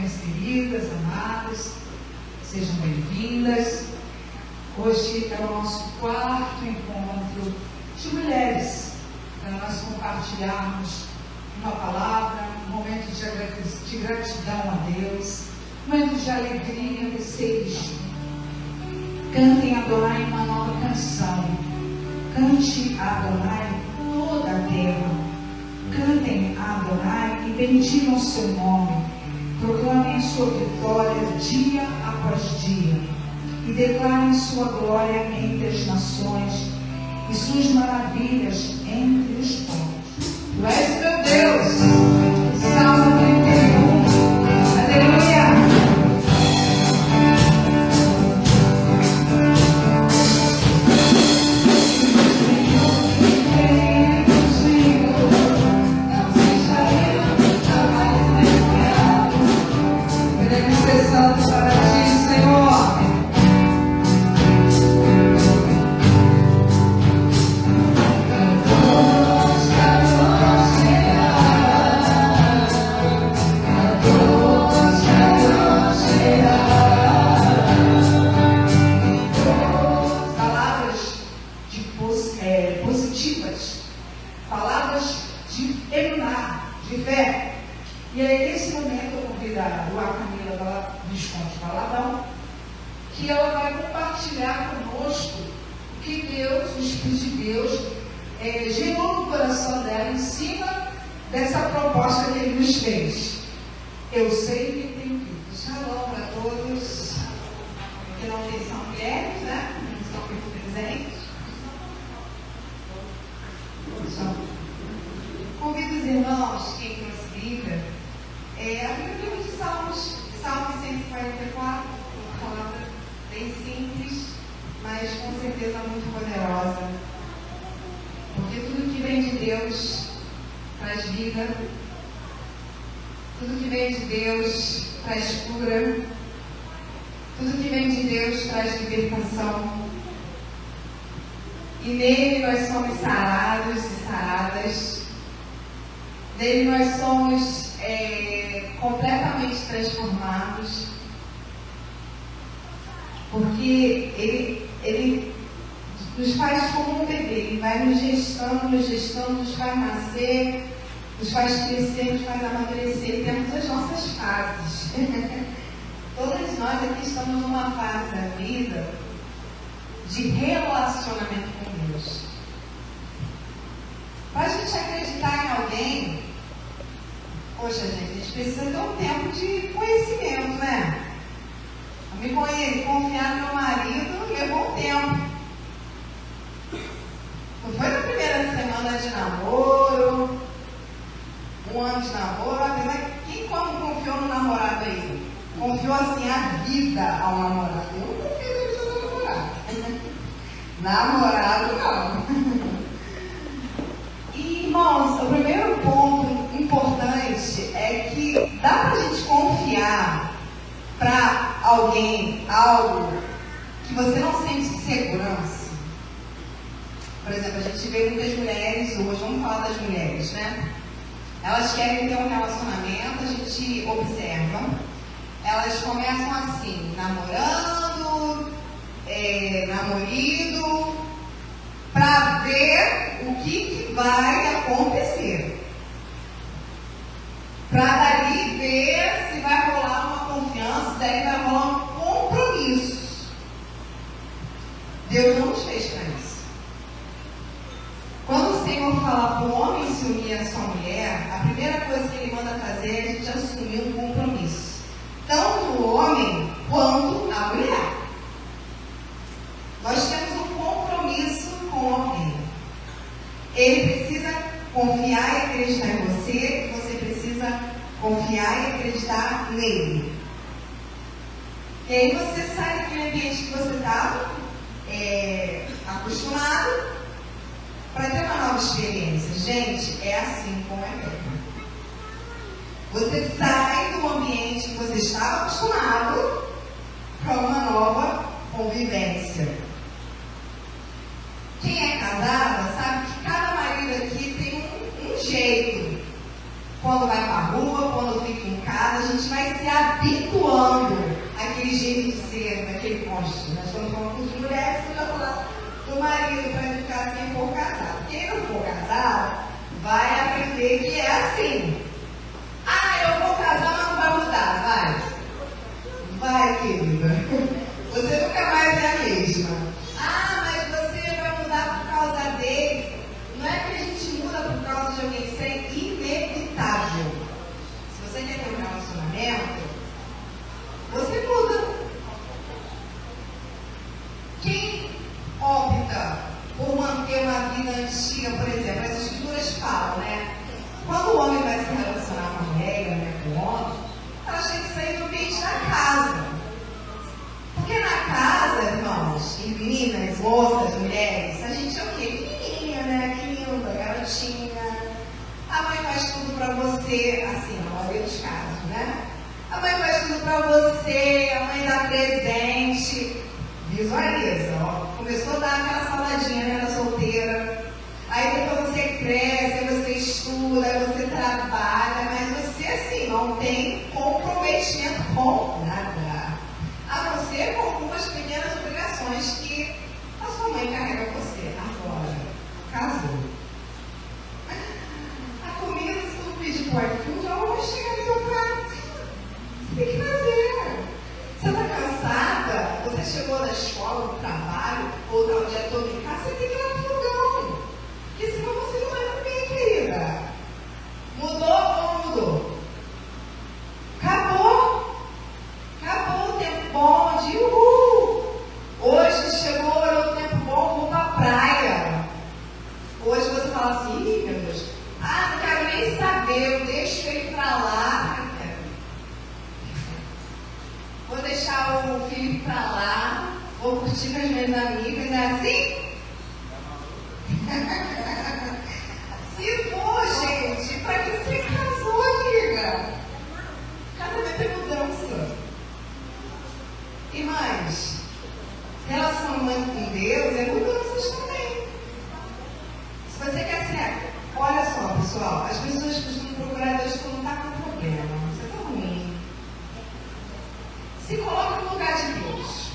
minhas queridas, amadas, sejam bem-vindas. Hoje é o nosso quarto encontro de mulheres, para nós compartilharmos uma palavra, um momento de gratidão a Deus, um momento de alegria de seres juntos. Cantem a Adonai uma nova canção. Cante a Adonai toda a terra. Cantem a Adonai e bendigam o seu nome. Proclamem a sua vitória dia após dia. E declarem sua glória entre as nações e suas maravilhas entre os povos. Tu és meu Deus. Salmo 31. Aleluia. Nos faz nascer, nos faz crescer, nos faz amadurecer. Temos as nossas fases. Todas nós aqui estamos numa fase da vida de relacionamento com Deus. Para a gente acreditar em alguém, poxa gente, a gente precisa ter um tempo de conhecimento, né? Confiar no meu marido levou um tempo. Não foi na primeira semana de namoro, um ano de namoro, apesar que quem confiou no namorado aí? Confiou assim a vida ao namorado. Eu não confio na vida do namorado. Namorado não. E irmãos, o primeiro ponto importante é que dá pra gente confiar para alguém algo que você não sente segurança. Por exemplo, a gente vê muitas mulheres hoje, vamos falar das mulheres, né? Elas querem ter um relacionamento, a gente observa, elas começam assim, namorando, namorido, para ver o que vai acontecer. Para dali ver se vai rolar uma confiança, daí vai rolar um compromisso. Deus não nos fez para isso. Quando o Senhor fala para o homem se unir a sua mulher, a primeira coisa que Ele manda fazer é a gente assumir um compromisso. Tanto o homem quanto a mulher. Nós temos um compromisso com alguém. Ele precisa confiar e acreditar em você, e você precisa confiar e acreditar nele. E aí você sai daquele ambiente que você estava acostumado, para ter uma nova experiência. Gente, é assim como é mesmo. Você sai do ambiente que você estava acostumado para uma nova convivência. Quem é casada sabe que cada marido aqui tem um jeito. quando vai para a rua, quando fica em casa, a gente vai se habituando àquele jeito de ser, daquele cônjuge. Nós estamos falando de mulheres, eu já falar do marido para ficar quem for casado. Quem não for casado, vai aprender que é assim. Ah, eu vou casar, mas não vai mudar, vai, querida. Você nunca mais é a mesma. Ah, mas você vai mudar por causa dele. Não é que a gente muda por causa de alguém, isso é inevitável. Se você quer ter um relacionamento, você muda. Quem opta por manter uma vida antiga, por exemplo, as escrituras falam, né? Quando o homem vai se relacionar com a mulher, né, com o homem, elas têm que sair do ambiente da casa. Porque na casa, irmãos, e meninas, moças, mulheres, a gente é o quê? Menininha, né? Que linda, garotinha. A mãe faz tudo pra você, assim, na maioria dos casos, né? A mãe faz tudo pra você, a mãe dá presente. Visualiza, ó. Começou a dar aquela saladinha, né, na solteira. Aí depois você cresce, aí você estuda, aí você trabalha, mas você, assim, não tem comprometimento com nada. A não ser com algumas pequenas obrigações que a sua mãe carrega você. Agora, casou. A comida, se tu pedir por iFood, ela vai chegar no seu prato. Você tem que fazer. Você está cansada? Você chegou da escola, do trabalho, ou está o dia todo em casa, você tem que ir lá pro fogão. Porque senão você não vai comer, querida. Mudou ou não mudou? Acabou. Acabou o tempo bom de uhul. Hoje chegou, olhou o tempo bom, vou pra praia. Hoje você fala assim, ih, meu Deus, não quero nem saber, eu deixo ele pra lá. Vou deixar o Felipe pra lá, vou curtir com as minhas amigas, é assim? Se for, gente, pra que você casou, amiga? Casamento é mudança. Irmãs, relacionamento com Deus é mudanças também. Se você quer ser, olha só, pessoal, as pessoas costumam procurar Deus quando está com problema. Isso é tão ruim. Se coloca no lugar de Deus.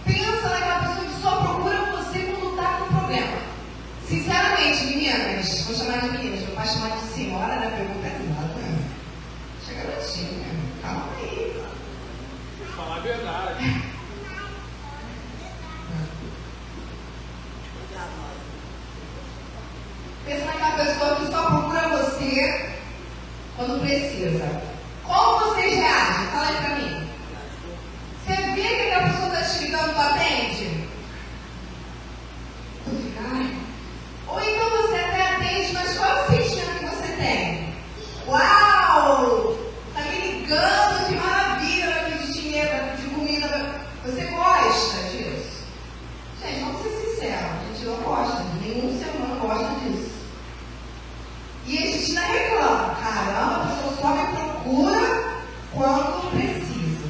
Pensa naquela pessoa que só procura você quando está com problema. Sinceramente, meninas, vou chamar de meninas, meu pai chamar de senhora, né? Pergunta exata. Chega garotinha, calma aí. Vou falar a verdade. Pensa naquela pessoa que só procura você quando precisa. Como vocês reagem? Fala aí pra mim. Você vê que aquela pessoa está te ligando, tu atende? Tu fica, ai. Ou então você até atende, mas qual é o sentimento que você tem? Uau! Tá me ligando, que maravilha, vai pedir dinheiro, vai pedir comida. Você gosta disso? Gente, vamos ser sinceros, a gente não gosta, nenhum ser humano gosta disso. E a gente ainda reclama, caramba, a pessoa só me procura quando precisa.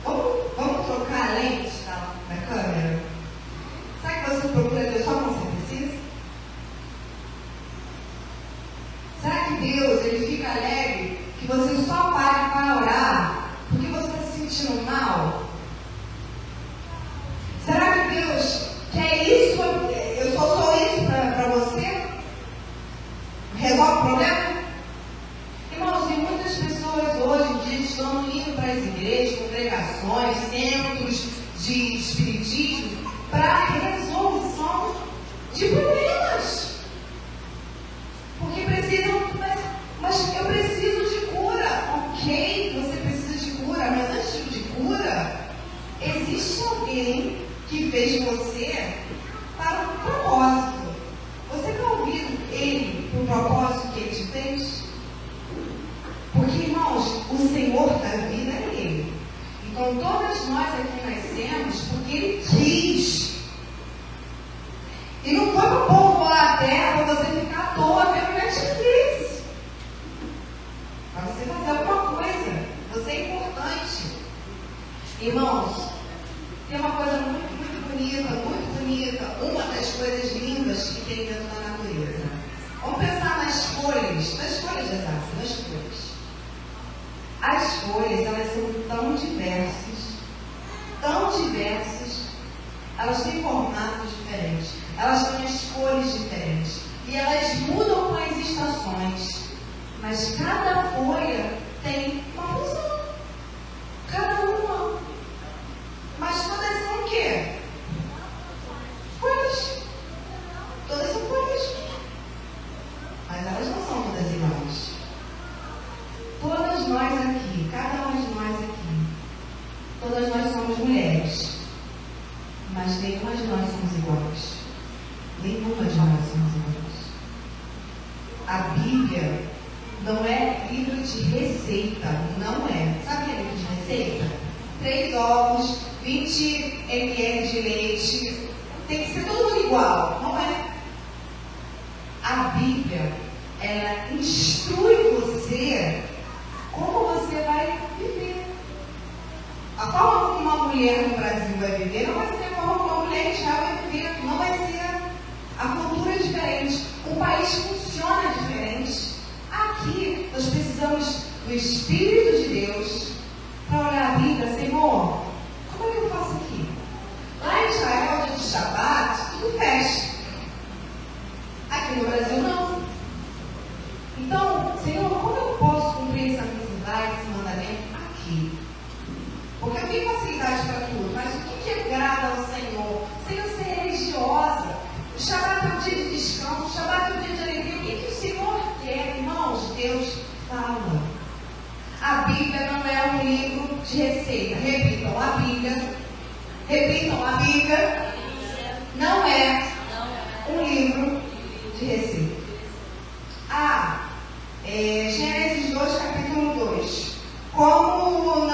Vamos trocar a lente da câmera? Sabe que você procura Deus só quando você precisa? Será que Deus, ele fica alegre que você só pare para orar porque você está se sentindo mal? Será que Deus quer isso? Eu só sou isso para você? Resolve o problema? Irmãos, e muitas pessoas hoje em dia estão indo para as igrejas, congregações, centros de espiritismo para resolução de problemas. Porque precisam, mas eu preciso de cura. Ok, você precisa de cura, mas antes de cura, existe alguém que fez você para um propósito. Você está ouvindo ele para o propósito que ele te fez? Porque, irmãos, o Senhor da vida é ele. Então, todas nós aqui nascemos porque ele quis. E não foi para povoar a terra para você ficar à toa vendo Netflix. Para você fazer alguma coisa. Você é importante. Irmãos, tem uma coisa muito bonita, muito bonita. Uma das coisas lindas que tem dentro da natureza. Vamos pensar nas folhas das árvores, nas folhas. As folhas, elas são tão diversas, elas têm formatos diferentes, elas têm as cores diferentes, e elas mudam com as estações, mas cada folha tem uma função, cada uma, mas todas são o quê? Folhas, todas são folhas, mas elas não são todas iguais. Todas nós aqui, cada uma de nós aqui, todas nós somos mulheres, mas nenhuma de nós somos iguais. Nenhuma de nós somos iguais. A Bíblia não é livro de receita, não é. Sabe o que é livro de receita? 3 ovos, 20 ml de leite, tem que ser todo mundo igual, não é? A Bíblia, ela instrui você como você vai viver. A forma como uma mulher no Brasil vai viver não vai ser a forma como uma mulher em Israel vai viver, não vai ser. A cultura é diferente, o país funciona diferente. Aqui nós precisamos do Espírito de Deus para olhar a Bíblia, Senhor, como é que eu faço aqui? Lá em Israel, dia de Shabat, tudo fecha. Aqui no Brasil não. Então, Senhor, como eu posso cumprir essa necessidade, esse mandamento aqui? Porque eu tenho facilidade para tudo, mas o que agrada ao Senhor? Sem eu ser religiosa. O Shabat é o dia de descanso, o Shabat é o dia de alegria. O que o Senhor quer, irmãos? Deus fala. A Bíblia não é um livro de receita. Repitam, a Bíblia. Repitam, a Bíblia não é um livro de receita. Gênesis 2, capítulo 2. Como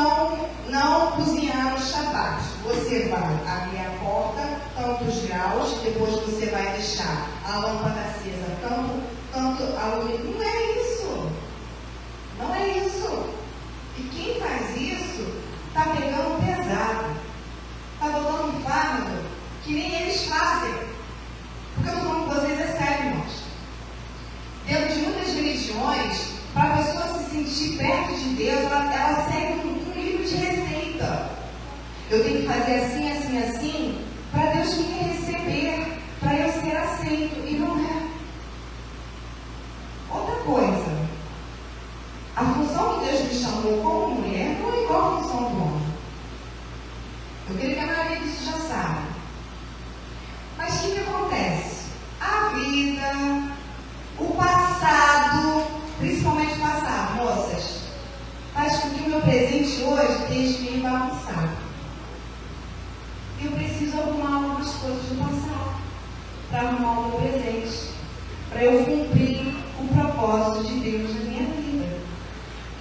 não cozinhar no Shabat? Você vai abrir a porta, tantos graus, depois você vai deixar a lâmpada acesa, tanto alumínio. Não é isso. Não é isso. E quem faz isso está pegando pesado. Está botando um fardo que nem eles fazem. Porque eu estou falando com vocês, é sério, irmãos. Dentro de muitas religiões, para a pessoa se sentir perto de Deus, ela segue um livro de receita. Eu tenho que fazer assim, assim, assim, para Deus me receber, para eu ser aceito. E não é. Outra coisa, a função que Deus me chamou como mulher não é igual à função do homem. Eu creio que a maioria disso já sabe. Mas o que acontece? A vida, o passado, principalmente o passado, moças, faz com que o meu presente hoje esteja meio bagunçado. E eu preciso arrumar algumas coisas do passado para arrumar o meu presente, para eu cumprir o propósito de Deus na minha vida.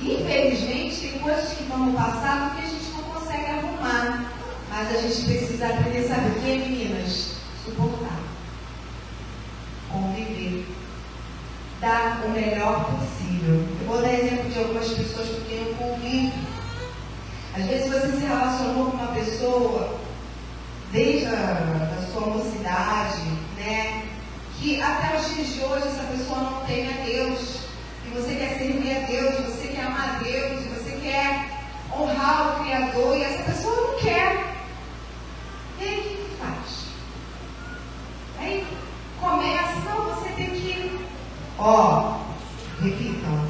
Infelizmente, tem coisas que estão no passado que a gente não consegue arrumar, mas a gente precisa aprender, sabe o que, meninas? Suportar, conviver, dar o melhor possível. Eu vou dar exemplo de algumas pessoas com quem eu convivo. Às vezes você se relacionou com uma pessoa desde a sua mocidade, né? Que até os dias de hoje essa pessoa não tem a Deus. E você quer servir a Deus, você quer amar a Deus, e você quer honrar o Criador, e essa pessoa não quer. E aí o que faz? Aí começa, não, você tem que... Repitam,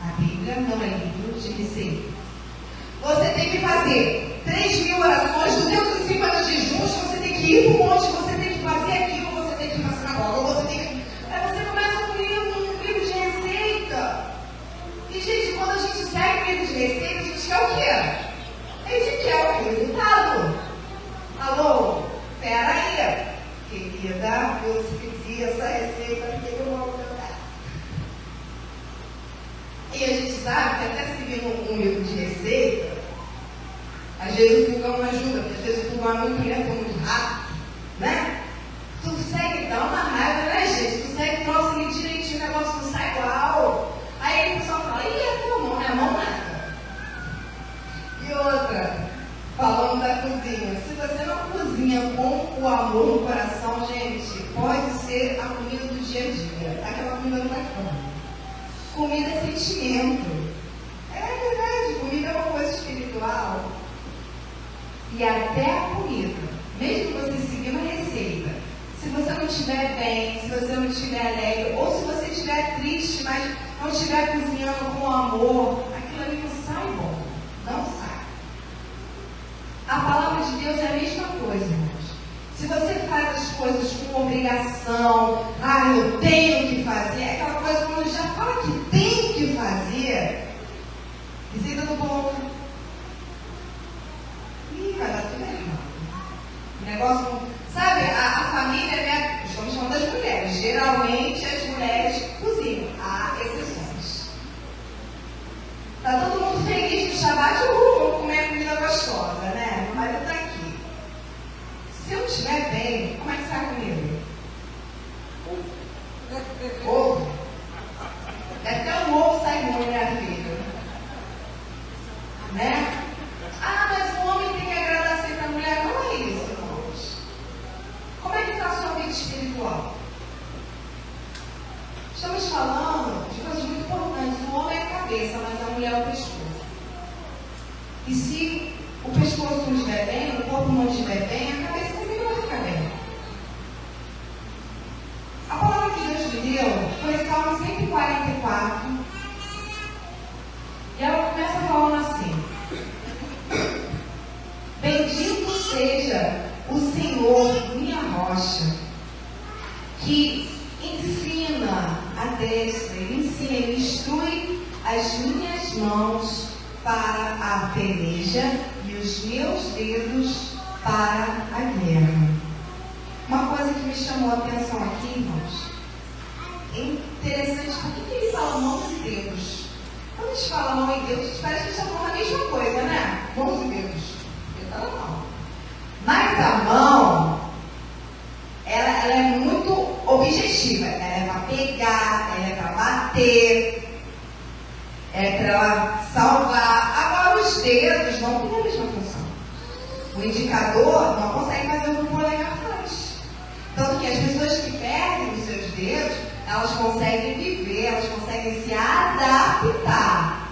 a Bíblia não é livro de receita. Você tem que fazer 3.000 orações, 250 jejuns, você tem que ir para um monte, você tem que fazer aquilo, você tem que ir para a sinagoga, você tem que... Aí você começa um livro de receita. E, gente, quando a gente segue o livro de receita, a gente quer o quê? A gente quer o resultado. Alô? Pera aí. Querida, eu pedi essa receita, porque eu vou mudar. E a gente sabe que até seguindo um livro de receita, às vezes o fogão não ajuda, porque às vezes o fogão é muito lento, muito rápido, né? Tu segue, dá uma raiva, né, gente? Tu segue, troça ali direitinho, o negócio não sai igual. Aí o pessoal fala, ih, é tua mão, não é mão nada. E outra, falando da cozinha, se você não cozinha com o amor no coração, gente, pode ser a comida do dia a dia. Aquela comida não vai fora. Comida é sentimento. É verdade, comida é uma coisa espiritual. E até a comida, mesmo você seguir uma receita, se você não estiver bem, se você não estiver alegre, ou se você estiver triste, mas não estiver cozinhando com amor, aquilo ali não sai bom. Não sai. A palavra de Deus é a mesma coisa, irmãos. Se você faz as coisas com obrigação, eu tenho que fazer, é aquela coisa quando já fala que tem que fazer, receita do bolo. Ih, vai dar tudo errado. O negócio, sabe, a família, né? Estamos falando das mulheres. Geralmente as mulheres cozinham. Há exceções. Tá todo mundo feliz no Shabbat, vamos comer comida gostosa, né? Meu marido tá aqui. Se eu estiver bem, como é que sai a comida? Ovo. Até o ovo sai ruim, minha filha. Né? Mas o homem tem que agradar sempre a mulher. Não é isso, irmãos. Como é que está a sua vida espiritual? Estamos falando de coisas muito importantes. O homem é a cabeça, mas a mulher é o pescoço. E se o pescoço não estiver bem, o corpo não estiver bem, a cabeça também não vai ficar bem. A palavra que Deus me deu foi Salmo 144. E ela começa falando assim: bendito seja o Senhor, minha rocha, que ensina a destra, ele ensina, ele instrui as minhas mãos para a peleja e os meus dedos para a guerra. Uma coisa que me chamou a atenção aqui, irmãos, é interessante, por que ele fala mãos e dedos? Quando a gente fala mão e dedos, parece que está falando a mesma coisa, né? Mãos e dedos. Dedo na mão. Mas a mão, ela é muito objetiva. Ela é para pegar, ela é para bater, é para ela salvar. Agora os dedos não têm a mesma função. O indicador não consegue fazer o que o polegar faz. Tanto que as pessoas que perdem os seus dedos, elas conseguem viver, elas conseguem se adaptar.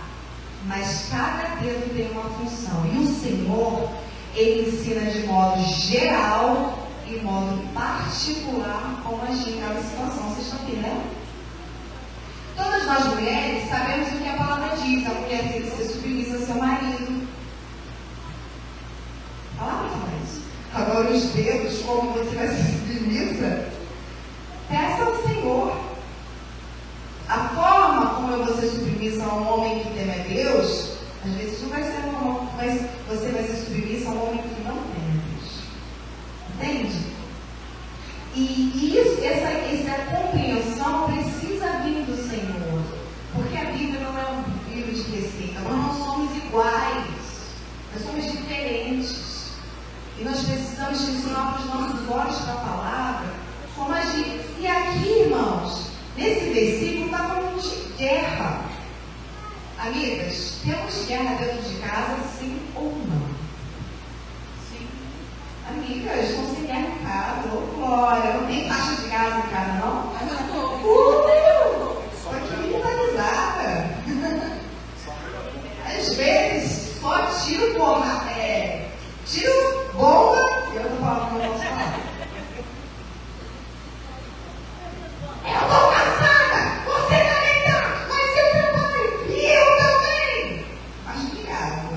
Mas cada dedo tem uma função. E o Senhor, ele ensina de modo geral e modo particular como agir em cada situação. Vocês estão entendendo? Todas nós mulheres sabemos o que a palavra diz. A mulher tem que ser submissa ao seu marido. A palavra fala isso. Agora os dedos, como você vai ser submissa? Peça ao Senhor. A forma como eu vou ser submissa a um homem que teme a Deus, às vezes não vai ser mas você vai ser submissa a um homem que não teme a Deus. Entende? E isso, essa compreensão precisa vir do Senhor. Porque a Bíblia não é um livro de receita. Nós não somos iguais. Nós somos diferentes. E nós precisamos ensinar para os nossos olhos para a palavra como agir. E aqui, irmãos, nesse versículo está falando de guerra. Amigas, temos guerra dentro de casa, sim ou não? Sim. Amigas, estão sem guerra em casa. Oh, glória. Não tem faixa de casa em casa, não? Só que militarizada. Às vezes, só tiro bomba. Tiro bomba. Eu não posso falar. Eu estou cansada! Você também está! Mas eu também! E eu também! Mas obrigada.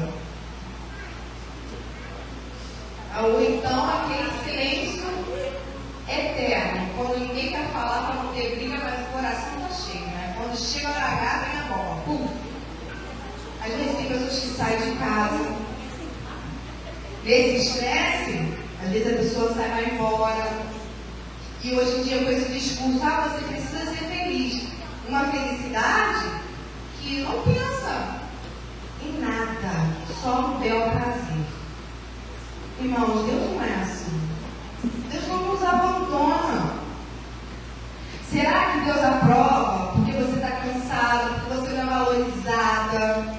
Ou então aquele silêncio eterno. Quando ninguém quer falar para não ter briga, mas o coração está cheio, né? Quando chega a hora H, vem a bola. Pum! Às vezes tem pessoas que saem de casa. Nesse estresse, às vezes a pessoa sai vai embora. E hoje em dia com esse discurso, você precisa ser feliz. Uma felicidade que não pensa em nada, só no bel prazer. Irmãos, Deus não é assim. Deus não nos abandona. Será que Deus aprova porque você está cansado, porque você não é valorizada?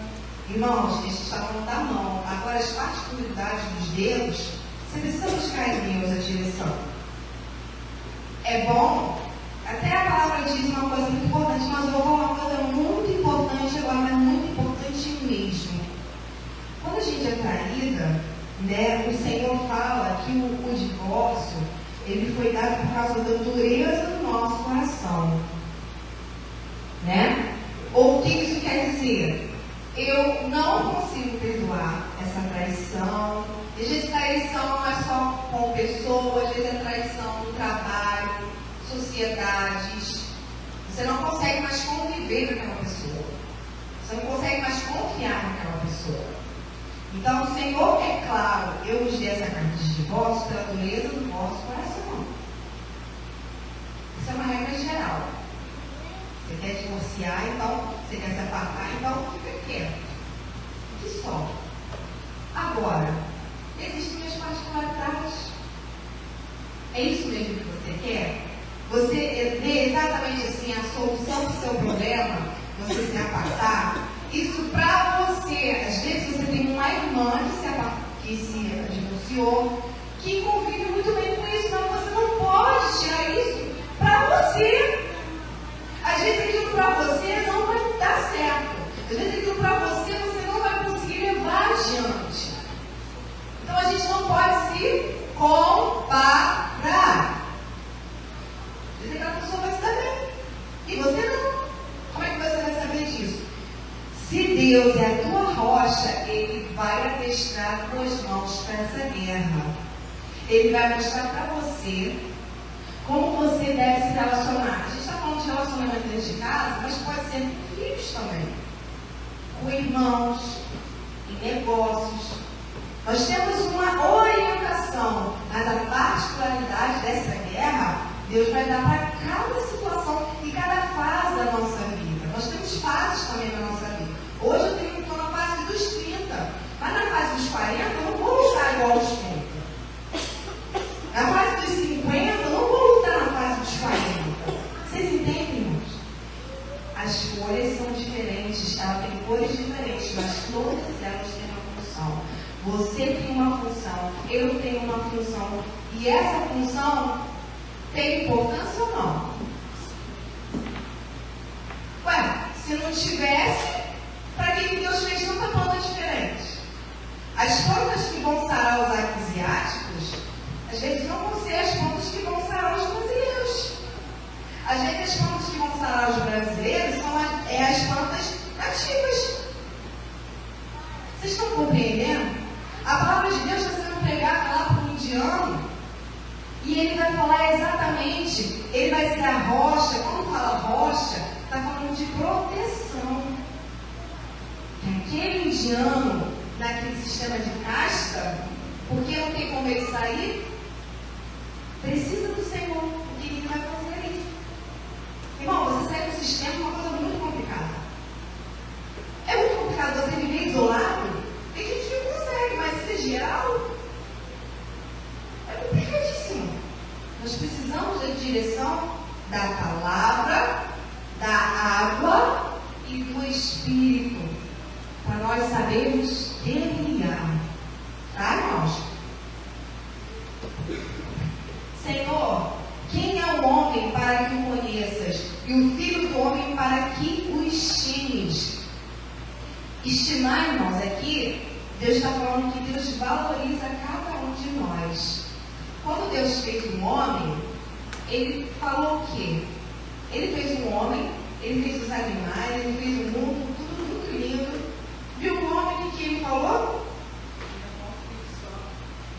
Irmãos, a gente está falando da mão. Agora, as particularidades dos dedos, você precisa buscar em Deus a direção. É bom, até a palavra diz uma coisa muito traída, né, o Senhor fala que o divórcio, ele foi dado por causa da dureza do nosso coração. Né? Ou o que isso quer dizer? Eu não consigo perdoar essa traição. Às vezes traição não é só com pessoas, às vezes é traição no trabalho, sociedades. Você não consegue mais conviver com aquela pessoa. Você não consegue mais confiar naquela pessoa. Então o Senhor, é claro, eu vos dei essa carta de divórcio pela dureza do vosso coração. Isso é uma regra geral. Você quer divorciar, então, você quer se apartar, então fica quieto. Que só. Agora, existem as particularidades. É isso mesmo que você quer? Você vê exatamente assim a solução do seu problema, você se apartar? Isso para você. Às vezes você tem uma irmã que se divorciou, que convive muito bem com isso, mas você não pode tirar isso para você. Às vezes aquilo para você não vai dar certo. Às vezes aquilo para você não vai conseguir levar adiante. Então a gente não pode se comparar. Às vezes aquela pessoa vai se dar bem. E você não. Como é que você vai saber disso? Se Deus é a tua rocha, Ele vai adestrar tuas mãos para essa guerra. Ele vai mostrar para você como você deve se relacionar. A gente está falando de relacionamento dentro de casa, mas pode ser com filhos também, com irmãos, em negócios. Nós temos uma orientação, mas a particularidade dessa guerra, Deus vai dar para cada situação e cada fase da nossa vida. Nós temos fases também na nossa vida. Hoje eu estou na fase dos 30, mas na fase dos 40 eu não vou estar igual aos 30. Na fase dos 50 eu não vou lutar na fase dos 40. Vocês entendem, irmãos? As folhas são diferentes, elas têm cores diferentes, mas todas elas têm uma função. Você tem uma função, eu tenho uma função. E essa função tem importância ou não? Ué, se não tivesse, para que Deus fez tanta planta diferente? As plantas que vão sarar os asiáticos, às vezes não vão ser as plantas que vão sarar os brasileiros. Às vezes as plantas que vão sarar os brasileiros são as plantas nativas. Vocês estão compreendendo? A palavra de Deus está sendo pregada lá para o indiano e ele vai falar exatamente, ele vai ser a rocha. Quando fala rocha, está falando de proteção. Aquele indiano, naquele sistema de casta, porque não tem como ele sair, precisa do Senhor. O que ele vai fazer é isso. Irmão, você sair do sistema é uma coisa muito complicada. É muito complicado você viver isolado. Tem gente que consegue, mas se é geral, é complicadíssimo. Nós precisamos da direção da palavra, da água e do Espírito, para nós sabermos guerrear. Tá, irmãos? Senhor, quem é o homem para que o conheças? E o filho do homem para que o estimes? Estimar, irmãos, aqui, Deus está falando que Deus valoriza cada um de nós. Quando Deus fez um homem, Ele falou o quê? Ele fez um homem, Ele fez os animais, Ele fez o mundo, tudo muito lindo. Viu o homem que Ele falou?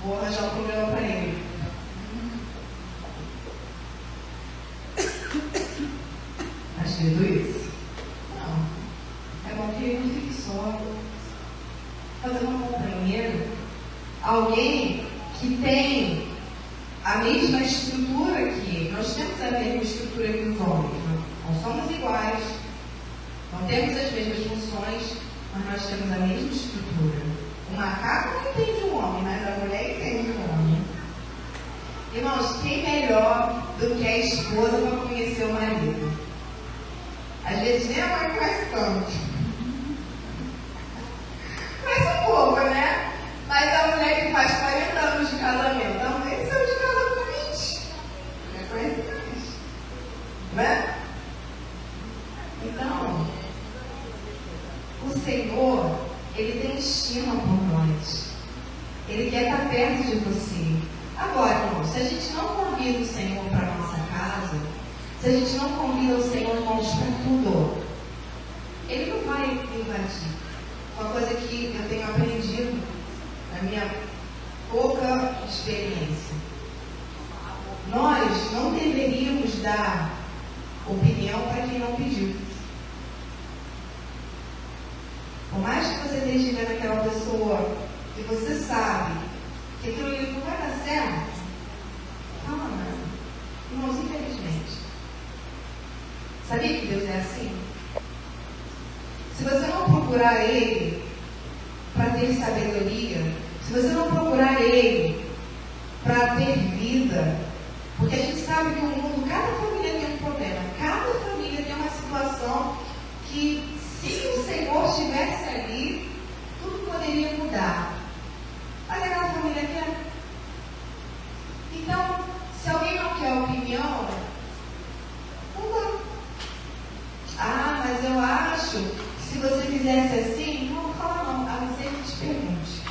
Vou arranjar um problema para ele. Acho que é isso? Não. É bom que ele não fique só. Fazer uma companheira. Alguém que tem a mesma estrutura que ele. Nós temos a mesma estrutura que os homens. Não somos iguais. Não temos as mesmas funções, mas nós temos a mesma estrutura. O macaco não entende o homem, mas a mulher entende o homem. Irmãos, quem melhor do que a esposa para conhecer o marido? Às vezes nem a mãe conhece tanto. Conhece um pouco, né? Mas a mulher que faz 40 anos de casamento, a mulher que saiu de casa com 20. Já conhece mais. Né? Então, o Senhor, Ele tem estima por nós. Ele quer estar perto de você. Agora, irmão, se a gente não convida o Senhor para a nossa casa, se a gente não convida o Senhor, irmãos, para tudo, Ele não vai invadir. Uma coisa que eu tenho aprendido na minha pouca experiência. Nós não deveríamos dar opinião para quem não pediu. Por mais que você esteja vendo aquela pessoa que você sabe que aquilo ali não vai dar certo, fala nada. Irmãos, infelizmente. Sabia que Deus é assim? Se você não procurar Ele para ter sabedoria, se você não procurar Ele para ter vida, porque a gente sabe que o mundo, cada família tem um problema, cada família tem uma situação que, se o Senhor estivesse ali, tudo poderia mudar. Mas aquela família quer. Então, se alguém não quer opinião, não dá. Ah, mas eu acho que se você fizesse assim, não fala não, a não ser que te pergunte.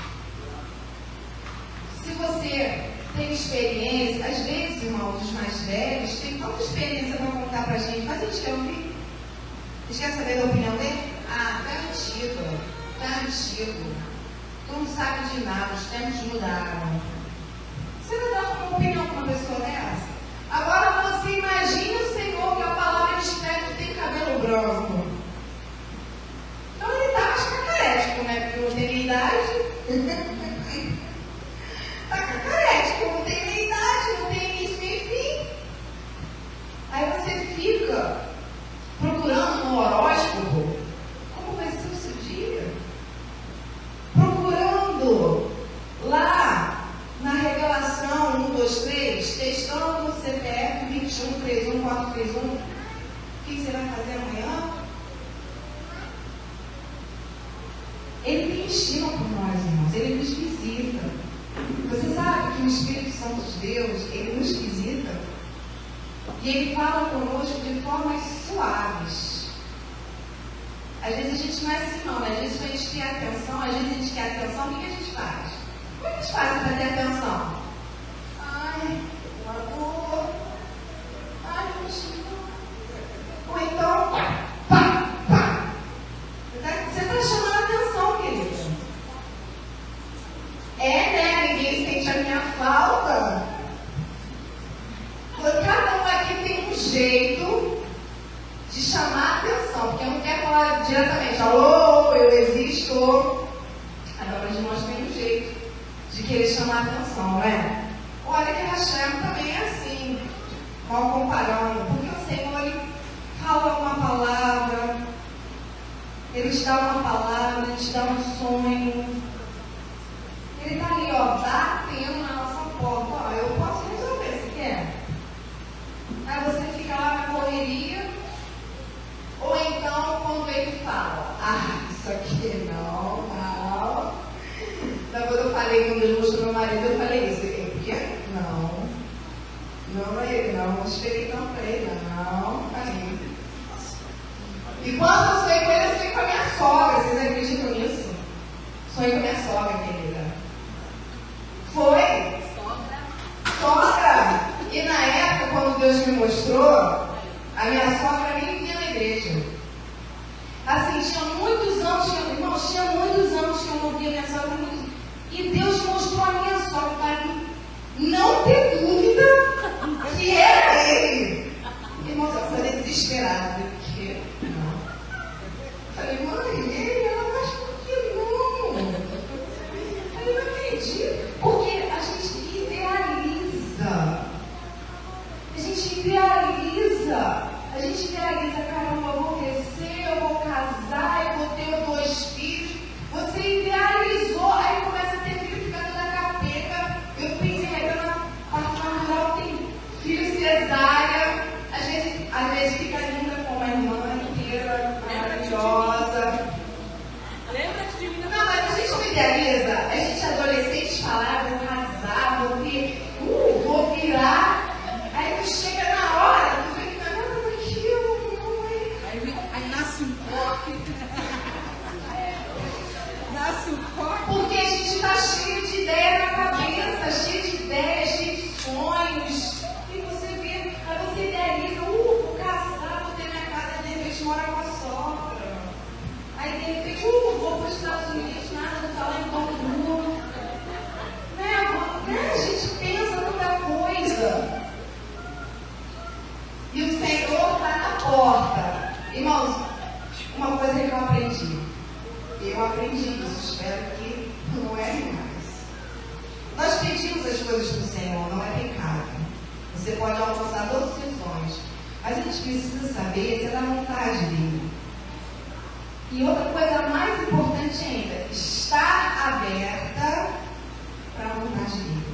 Se você tem experiência, às vezes, irmãos, os mais velhos têm tanta experiência para contar para a gente, mas a gente quer ouvir. Vocês querem saber da opinião dele? Ah, tá antigo. Tu não sabe de nada, os tempos mudaram. Você não dá uma opinião para uma pessoa dessa? Agora você imagina o Senhor que a palavra descreve que tem cabelo branco. Então ele está mais cacarético, né? Porque não tem minha idade. Está cacarético, não tem minha idade, não tem início nem fim. Aí você fica procurando no horóscopo como vai ser o seu dia. Procurando lá na revelação 1, 2, 3, testando o CPF 21, 31, 431. O que você vai fazer amanhã? Ele tem estima por nós, irmãos. Ele nos visita. Você sabe que o Espírito Santo de Deus, ele nos visita e ele fala conosco de formas suaves. Às vezes a gente não é assim não, né? Às vezes a gente quer atenção, às vezes a gente quer atenção, o que a gente faz? Como é que a gente faz para ter atenção? Ai, uma dor. Ai, meu Deus. Ou então, pá, pá. Você está chamando a atenção, querido. Né? Ninguém sente a minha falta. Cada um aqui tem um jeito de chamar a atenção, porque eu não quero falar diretamente, alô, eu existo. Agora os irmãos têm um jeito de querer chamar a atenção, não é? Olha que Hashem também é assim, mal comparando, porque o Senhor ele fala uma palavra, Ele te dá uma palavra, Ele te dá um sonho. Ele está ali, ó, batendo na nossa porta. Ó, eu posso resolver, se quer. Aí você fica lá na correria. Ou então, quando ele fala, isso aqui não. Então, quando eu falei, quando ele mostrou meu marido, eu falei isso. Porque não é ele, não esperei não para ele, não, falei. E quando eu sonhei com ele, eu sonhei com a minha sogra. Vocês acreditam nisso? Sonhei com a minha sogra, querida. Foi? Sogra! E na época, quando Deus me mostrou, a minha sogra nem vinha na igreja. Assim, tinha muitos anos que eu não via minha sogra. E Deus mostrou a minha sogra para mim não ter dúvida que era ele. Irmãos, eu falei desesperada, porque não. Falei, mãe, ele, ela faz por que não? Falei, não acredito. Porque a gente idealiza. A gente idealiza, caramba, eu vou crescer, eu vou casar, eu vou ter 2 filhos. Você idealizou, aí começa a ter filho, fica toda capenga. Eu pensei, na parte natural tem filho cesárea. Às vezes fica linda com uma irmã inteira, maravilhosa. Lembra-te de mim? Não, mas a gente não idealiza. A gente adolescente fala, vou casar, vou virar. Aí chega na hora, tu vê que não é nada daquilo, não é. Aí nasce um toque. Irmãos, uma coisa que eu aprendi. Eu aprendi isso, espero que não é mais. Nós pedimos as coisas para o Senhor, não é pecado. Você pode alcançar todos os seus sonhos, mas a gente precisa saber se é da vontade dele. E outra coisa mais importante ainda, estar aberta para a vontade dele.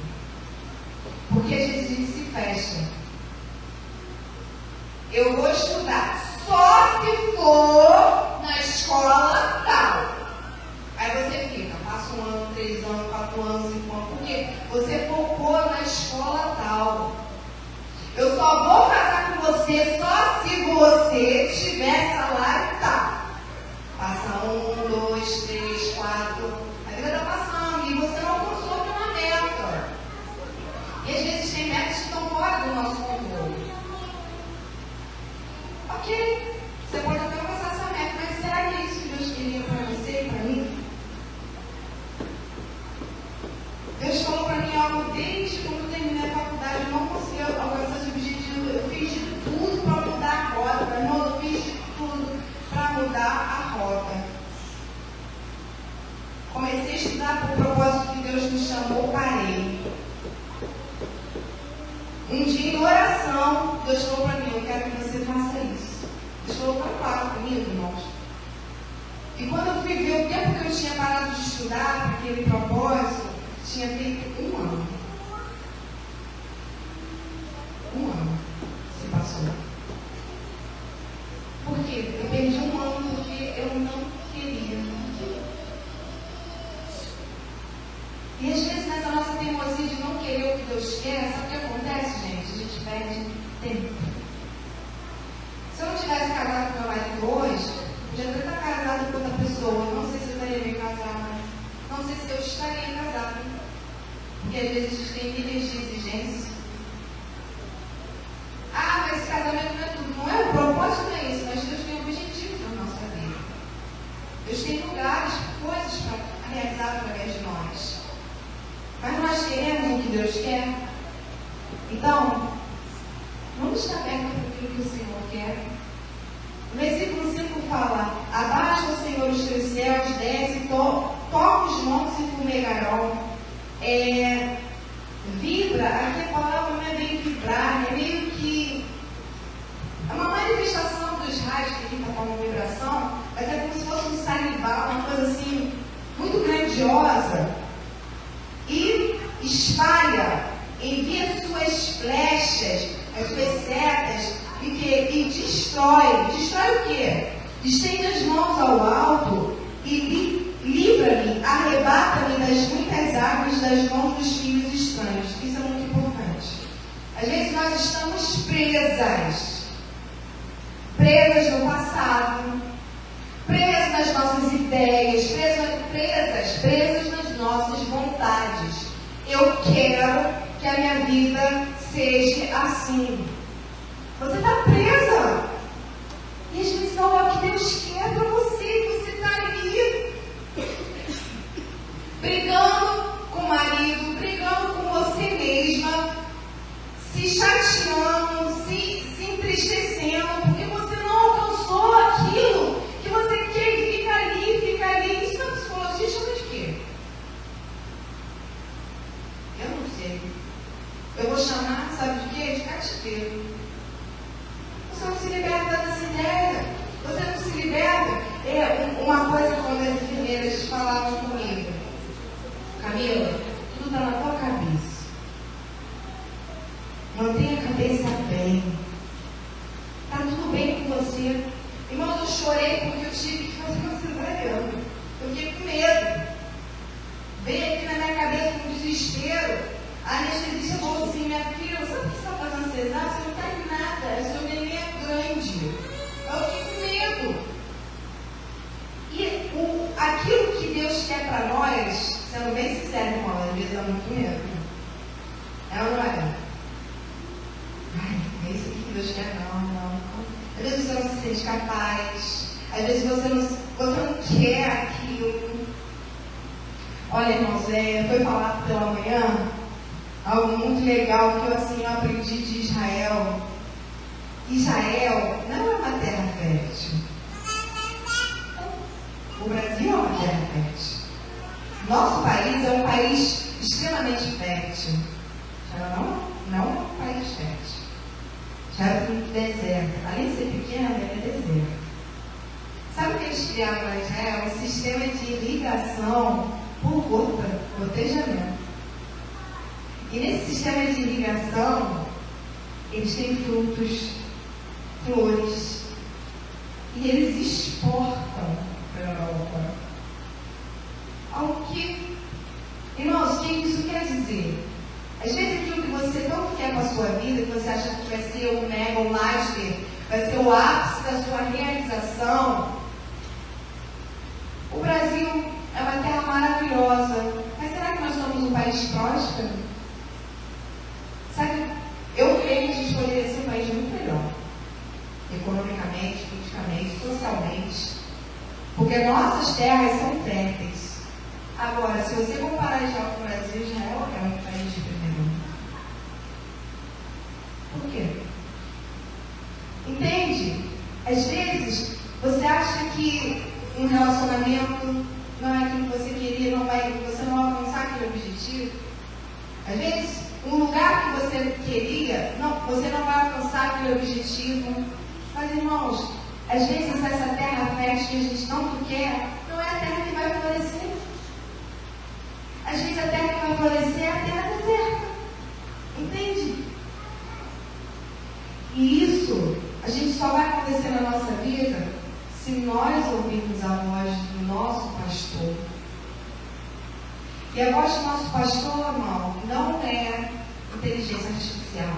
Porque às vezes a gente se fecha. Eu vou estudar só se for na escola tal. Aí você fica, passa 1 ano, 3 anos, 4 anos, 5 anos. Por quê? Você focou na escola tal. Eu só vou casar com você só se você tiver salário tal. Passa 1, 2, 3, 4. A vida está passando e você não alcançou uma meta. E às vezes tem metas que estão fora do nosso controle. Ok, você pode até alcançar essa meta, mas será que é isso que Deus queria para você e para mim? Deus falou para mim algo desde quando eu terminei a faculdade, eu não consegui alcançar esse objetivo. Eu fiz de tudo para mudar a rota, meu irmão, eu fiz de tudo para mudar a rota. Comecei a estudar por propósito que Deus me chamou, parei. Um dia em oração, Deus falou para mim, eu quero que você faça isso. Deus falou tão claro comigo, irmãos. E quando eu fui ver o tempo que eu tinha parado de estudar para aquele propósito, tinha feito 1 ano. 1 ano se passou. Por quê? Eu perdi 1 ano porque eu não queria. E às vezes nessa nossa teimosia de não querer o que Deus quer, sabe o que acontece, gente? A gente perde tempo. Se eu não tivesse casado com meu marido hoje, eu já teria estar casado com outra pessoa. Não sei se eu estaria bem casada. Não sei se eu estaria casada. Porque às vezes a gente tem níveis de exigência. Ah, mas esse casamento não é tudo. Não é, o propósito não é isso, mas Deus tem objetivos na nossa vida. Deus tem lugares, coisas para realizar através de nós. Mas nós queremos o que Deus quer. Então, vamos estar abertos para aquilo que o Senhor quer. O versículo 5 fala: abaixa o Senhor os teus céus, desce, toca os montes e fumegarão. Vibra, aqui a palavra não é bem vibrar, é meio que é uma manifestação dos raios que aqui está falando vibração, mas é como se fosse um salivar, uma coisa assim, muito grandiosa. E espalha, envia suas flechas, as suas setas, e destrói. Destrói o quê? Estende as mãos ao alto e livra-me, arrebata-me das muitas águas das mãos dos filhos estranhos. Isso é muito importante. Às vezes nós estamos presas no passado, presas nas nossas ideias, presas nas nossas vontades. Eu quero que a minha vida seja assim. Você está presa. E às vezes não é o que Deus quer para você. Você está ali brigando com o marido, brigando com você mesma, se chateando, se entristecendo, porque você não alcançou aquilo que você quer e fica ali. Isso na psicologia chama de quê? Eu não sei. Eu vou chamar, sabe de quê? De cativeiro. Você não se liberta dessa ideia. Você não se liberta. Uma coisa quando as enfermeiras falavam comigo: Camila, tudo está na tua cabeça. Mantenha a cabeça bem. Está tudo bem com você. Irmãos, eu chorei porque eu tive que fazer uma cesariana. Eu fiquei com medo. Veio aqui na minha cabeça um desespero. A anestesista falou assim: minha filha, sabe o que você está fazendo cesárea? Você não está em nada. Seu neném é grande. Eu fiquei com medo. E aquilo que Deus quer para nós, sendo bem sincero, irmão, às vezes dá muito medo. É ou não é? Ai, é isso aqui que Deus quer, não. Às vezes você não se sente capaz. Às vezes você não quer aquilo. Olha, irmãos, foi falado pela manhã algo muito legal que eu aprendi de Israel. Israel não é uma terra fértil. criado lá em Israel um sistema de irrigação por gotejamento. E nesse sistema de irrigação, eles têm frutos, flores, e eles exportam para a Europa. Algo que, irmãos, o que isso quer dizer? Às vezes aquilo que você tanto quer para a sua vida, que você acha que vai ser o mega, o master, vai ser o ápice da sua realização. O Brasil é uma terra maravilhosa, mas será que nós somos um país próspero? Sabe, eu creio que a gente poderia ser um país muito melhor, economicamente, politicamente, socialmente, porque nossas terras são férteis. Agora, se você comparar já com o Brasil, Israel é um país de primeiro mundo. Por quê? Entende? Às vezes, você acha que um relacionamento não é aquilo que você queria, você não vai alcançar aquele objetivo. Às vezes, um lugar que você queria, você não vai alcançar aquele objetivo. Mas, irmãos, às vezes essa terra fértil que a gente tanto quer, não é a terra que vai florescer. Às vezes a terra que vai florescer é a terra deserta. Entende? E isso, a gente só vai acontecer na nossa vida se nós ouvirmos a voz do nosso pastor. E a voz do nosso pastor, irmão, não é inteligência artificial.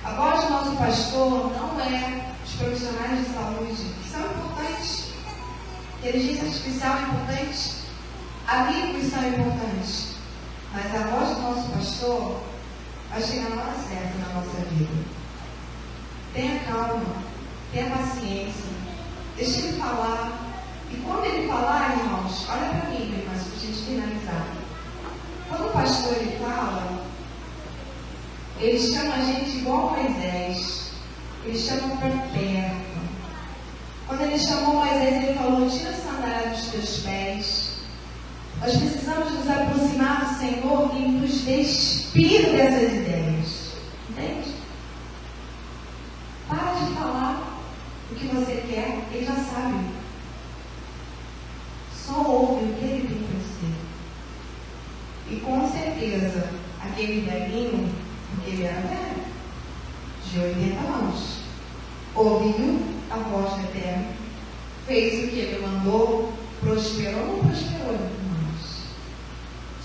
A voz do nosso pastor não é os profissionais de saúde, que são importantes. Inteligência artificial é importante. Amigos são importantes. Mas a voz do nosso pastor vai chegar na hora certa na nossa vida. Tenha calma, tenha paciência, deixa ele falar. E quando ele falar, irmãos, olha para mim, irmãos, para a gente finalizar. Quando o pastor ele fala, ele chama a gente igual a Moisés. Ele chama para perto. Quando ele chamou Moisés, ele falou: tira a sandália dos teus pés. Nós precisamos nos aproximar do Senhor e nos despir dessas ideias. Entende? Para de falar o que você quer, ele já sabe. Só ouve o que ele tem para dizer. E com certeza, aquele velhinho, porque ele era velho, de 80 anos, ouviu a voz do Eterno, fez o que ele mandou, prosperou ou não prosperou, irmãos?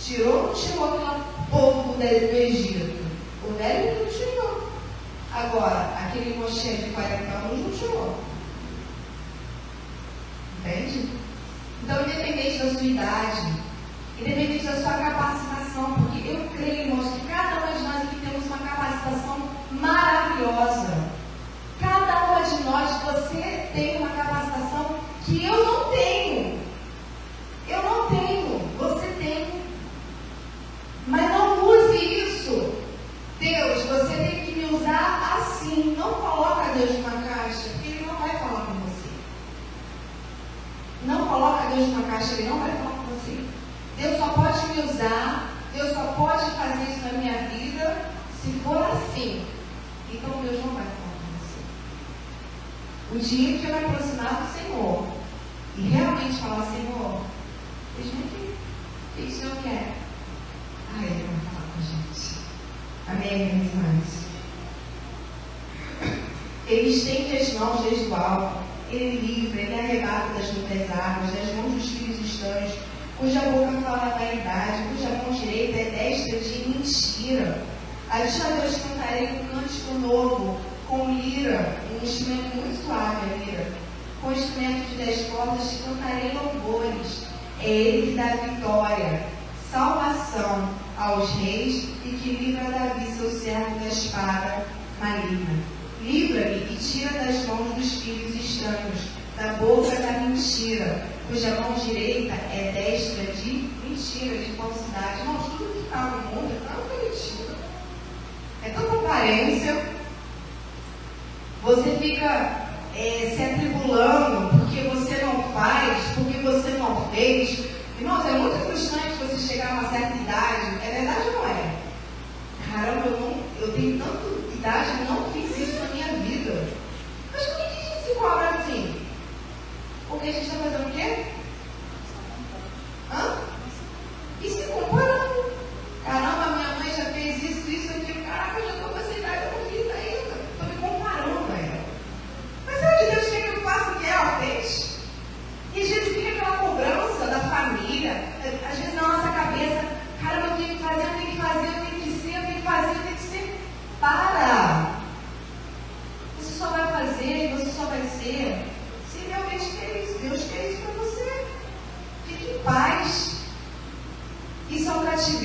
Tirou ou não tirou aquele povo do Egito? O velho não tirou. Agora, aquele Moshe de 40 anos não tirou. Entende? Então, independente da sua idade, independente da sua capacitação, porque eu creio, irmãos, que cada uma de nós aqui temos uma capacitação maravilhosa. Cada uma de nós, você tem uma capacitação que eu não tenho. Eu não tenho, você tem. Mas não use isso. Deus, você tem que me usar assim. Não coloca Deus numa caixa, porque Ele não vai falar com você. Não coloca Deus numa caixa, Ele não vai falar com você. Deus só pode me usar, Deus só pode fazer isso na minha vida se for assim. Então Deus não vai falar com você. O dia que eu me aproximar do Senhor e realmente falar: Senhor, deixa-me aqui, o que o Senhor quer? Aí Ele vai falar com a gente. Amém, minhas irmãs? Ele estende as mãos desde o alto, Ele livra, Ele arrebata das muitas águas, das mãos dos filhos estranhos, cuja boca fala a vaidade, cuja mão direita é destra de mentira. A ti, a Deus, cantarei um cântico novo, com lira, um instrumento muito suave, a lira. Com instrumento de 10 cordas, te cantarei louvores. É Ele que dá vitória, salvação aos reis e que livra Davi, seu servo, da espada maligna. Livra-me e tira das mãos dos filhos estranhos, da boca da mentira, cuja mão direita é destra de mentira, de falsidade. Irmãos, tudo que está no mundo é tanta mentira, é tanta aparência. Você fica se atribulando porque você não faz, porque você não fez. Irmãos, é muito frustrante você chegar a uma certa idade. É verdade ou não é? Caramba, eu tenho tanta idade e não fiz isso na minha vida. Mas por que a gente se cobra assim? Porque a gente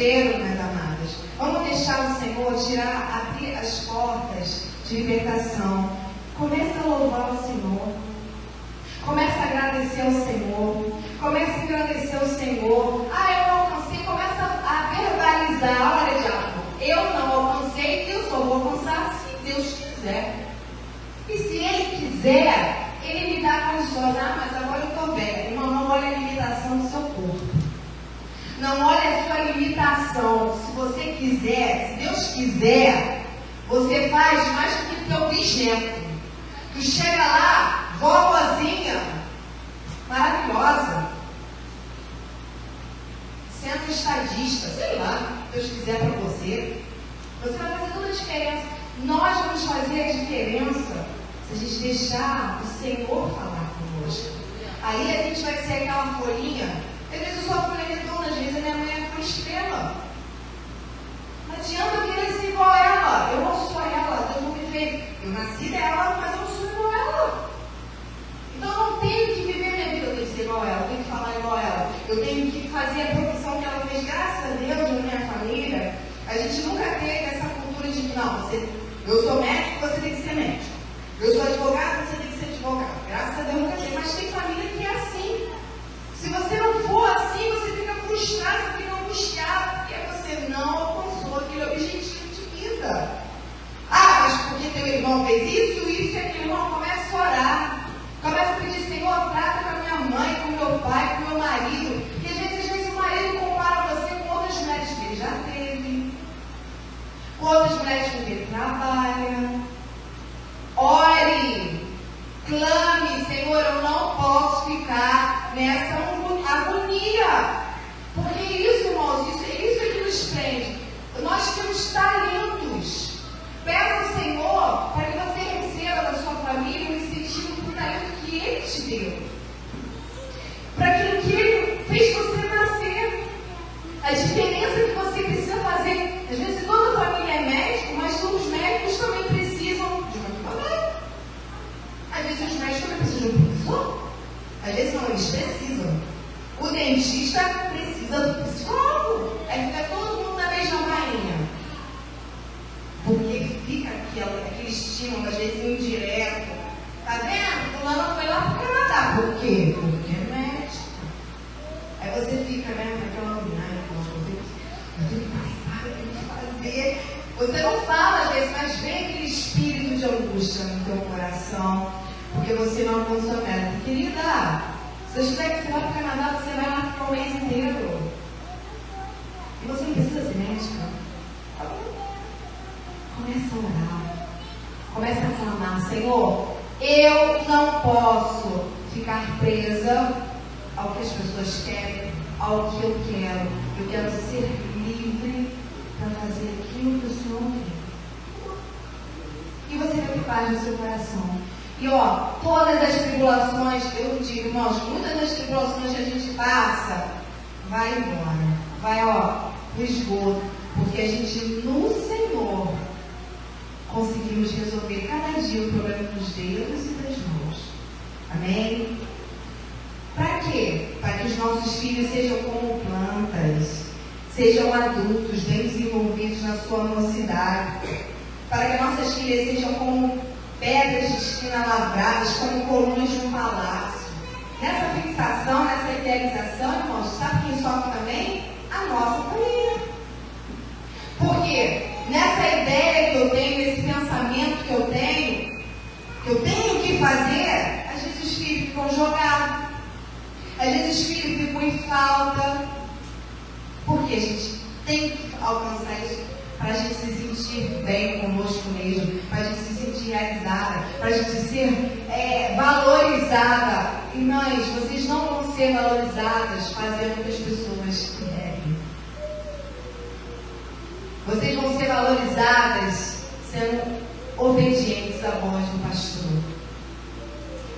desespero, minhas amadas. Vamos deixar o Senhor abrir as portas de libertação. Comece a louvar o Senhor. Comece a agradecer ao Senhor. Comece a agradecer ao Senhor. Eu não alcancei. Começa a verbalizar. Olha, diabo, eu não alcancei, eu só vou alcançar se Deus quiser. E se Ele quiser, Ele me dá condições. Mas agora eu estou velha. Irmão, não olhe a limitação do seu corpo. Não olhe a sua limitação. Se você quiser, se Deus quiser, você faz mais do que o teu bisneto. Tu chega lá, vovozinha, maravilhosa, sendo estadista, sei lá, se Deus quiser para você, você vai fazer toda a diferença. Nós vamos fazer a diferença se a gente deixar o Senhor falar conosco. Aí a gente vai ser aquela folhinha. Às vezes eu sou a folha redonda, às vezes a minha mãe é a folha estrela. Não adianta eu querer ser igual a ela. Eu não sou ela, Deus não me fez. Eu nasci dela, mas eu não sou igual a ela. Então eu não tenho que viver minha vida, eu tenho que ser igual a ela, eu tenho que falar igual a ela. Eu tenho que fazer a profissão que ela fez, graças a Deus, na minha família. A gente nunca teve essa cultura de que, não, eu sou médico, você tem que ser médico. Eu sou advogado, você tem que ser advogado. Graças a Deus nunca teve, mas tem família que é assim. Se você não for assim, você fica frustrado, você fica angustiado, porque você não alcançou aquele objetivo de vida. Mas porque teu irmão fez isso e aquele irmão começa a orar. Começa a pedir, Senhor, trata com a minha mãe, com o meu pai, com o meu marido. E às vezes o marido compara você com outras mulheres que ele já teve, com outras mulheres com que ele trabalha. Ore, clame, Senhor, eu não posso ficar nessa agonia. Porque isso, irmãos, isso é que nos prende. Nós temos talentos. Peça ao Senhor para que você receba da sua família o incentivo para o talento que Ele te deu. Para aquilo que Ele fez você nascer. A diferença que você precisa fazer. Às vezes toda a família é médico, mas todos os médicos também precisam de uma advogada. Às vezes os médicos também precisam de um professor. Às vezes não, eles precisam. O dentista precisa do psicólogo. Aí fica todo mundo na mesma rainha. Porque fica aquele estímulo, às vezes indireto. Tá vendo? Fulano foi lá pro Canadá. Por quê? Porque é médico. Aí você fica, né? Naquela coisa. Eu tenho que passar, eu tenho que fazer. Você não fala às vezes, mas vem aquele espírito de angústia no teu coração. Porque você não alcançou a meta. Querida, se eu tiver que você vai para o Canadá, você vai lá ficar o mês inteiro. E você não precisa ser médica. Tá bom? Começa a orar. Começa a clamar. Senhor, eu não posso ficar presa ao que as pessoas querem, ao que eu quero. Eu quero ser livre para fazer aquilo que o Senhor quer. E você vai ter paz no seu coração. E todas as tribulações, eu digo, irmãos, muitas das tribulações que a gente passa, vai embora. Vai, pro esgoto. Porque a gente, no Senhor, conseguimos resolver cada dia o problema dos dedos e das mãos. Amém? Para quê? Para que os nossos filhos sejam como plantas, sejam adultos, bem desenvolvidos na sua mocidade. Para que nossas filhas sejam como pedras de esquina lavradas, como colunas de um palácio. Nessa fixação, nessa idealização, irmãos, sabe quem sofre também? A nossa família. Por quê? Nessa ideia que eu tenho, nesse pensamento que eu tenho que fazer, às vezes os filhos ficam jogados, às vezes os filhos ficam em falta. Porque a gente tem que alcançar isso para a gente se sentir bem conosco mesmo, para a gente se sentir realizada, para a gente ser valorizada. Irmãs, vocês não vão ser valorizadas fazendo o que as pessoas querem. Vocês vão ser valorizadas sendo obedientes à voz do pastor.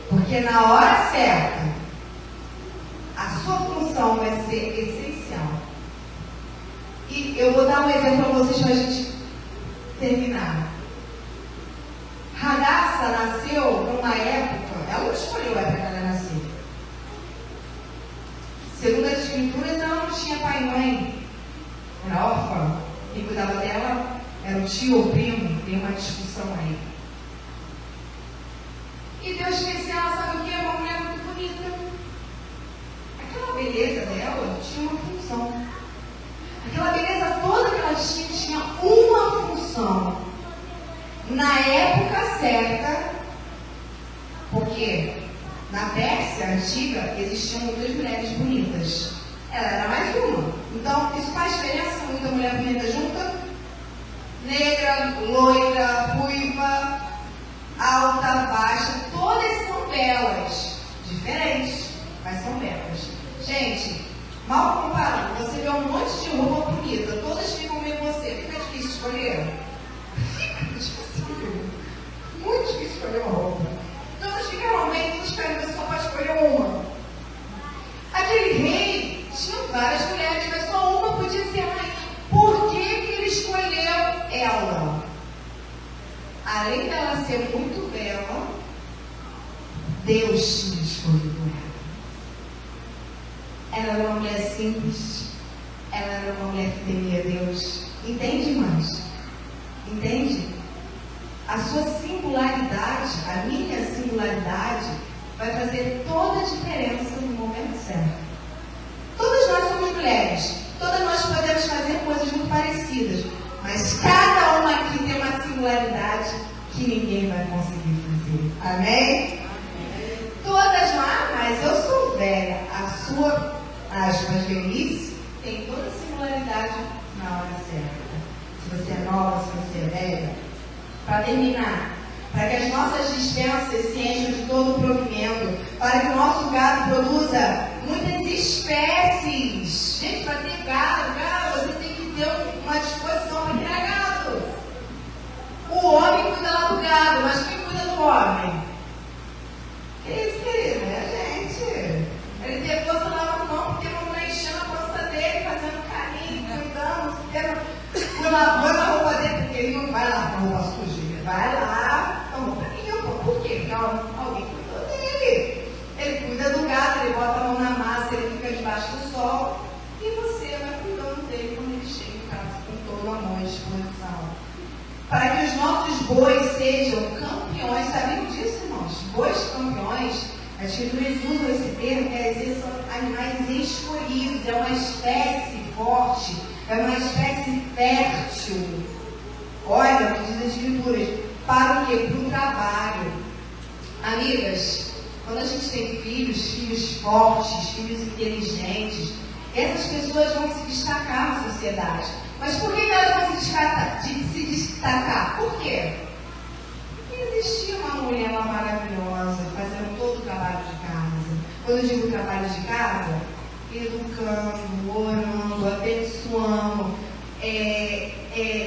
Porque na hora certa, a sua função vai ser essencial. E eu vou dar um exemplo para vocês para a gente terminar. Hadassah nasceu numa época, ela não escolheu a época que ela nasceu. Segundo as escrituras, ela não tinha pai e mãe. era órfã, quem cuidava dela era o tio ou primo, tem uma discussão aí. E Deus fez ela, sabe o que? Uma mulher muito bonita. Aquela beleza dela tinha uma função. Aquela beleza toda que ela tinha uma função. Na época certa, porque na Pérsia antiga existiam muitas mulheres bonitas. Ela era mais uma. Então, isso faz diferença, muita mulher bonita junta. Negra, loira, ruiva, alta, baixa, todas são belas. Diferentes, mas são belas. Gente, mal comparando, você vê um monte de roupa bonita, todas ficam meio você. Fica difícil escolher? Fica difícil. Muito difícil escolher uma roupa. Todas ficaram meio, todas esperando só para escolher uma. Aquele rei tinha várias mulheres, mas só uma podia ser a rainha. Por que ele escolheu ela? Além dela ser muito bela, Deus tinha escolhido ela. Ela era uma mulher simples, ela era uma mulher que temia Deus. Entende, irmãs? Entende? A sua singularidade, a minha singularidade, vai fazer toda a diferença no momento certo. Todas nós somos mulheres, todas nós podemos fazer coisas muito parecidas, mas cada uma aqui tem uma singularidade que ninguém vai conseguir fazer. Amém? Todas lá, mas eu sou velha. A sua, aspas, velhice tem toda a singularidade na hora certa. Se você é nova, se você é velha. Para terminar, para que as nossas dispensas se encham de todo o provimento, para que o nosso gado produza muitas espécies. Gente, para ter gado, você tem que ter uma disposição para criar gado. O homem cuida lá do gado, mas quem cuida do homem? Que isso, querido? É a gente. Ele tem força lá no campo, porque vamos enchendo a pança dele, fazendo carinho, cuidando, lavando a roupa dele, porque ele não vai lá com a roupa suja. Ele vai lá, a roupa limpa. Por quê? Porque alguém cuidou dele. Ele cuida do gado, ele bota a mão na massa, ele fica debaixo do sol. E você vai cuidando dele quando ele chega em casa com todo o amor e disposição. Para que os nossos bois sejam campeões. Sabiam disso, irmãos? Bois campeões, as escrituras usam esse termo, quer dizer, são animais escolhidos, é uma espécie forte, é uma espécie fértil. Olha o que diz as escrituras. Para o quê? Para o trabalho. Amigas, quando a gente tem filhos fortes, filhos inteligentes, essas pessoas vão se destacar na sociedade. Mas por que elas vão se destacar? Por quê? Porque existia uma mulher lá maravilhosa, fazendo todo o trabalho de casa. Quando eu digo trabalho de casa, educando, orando, abençoando.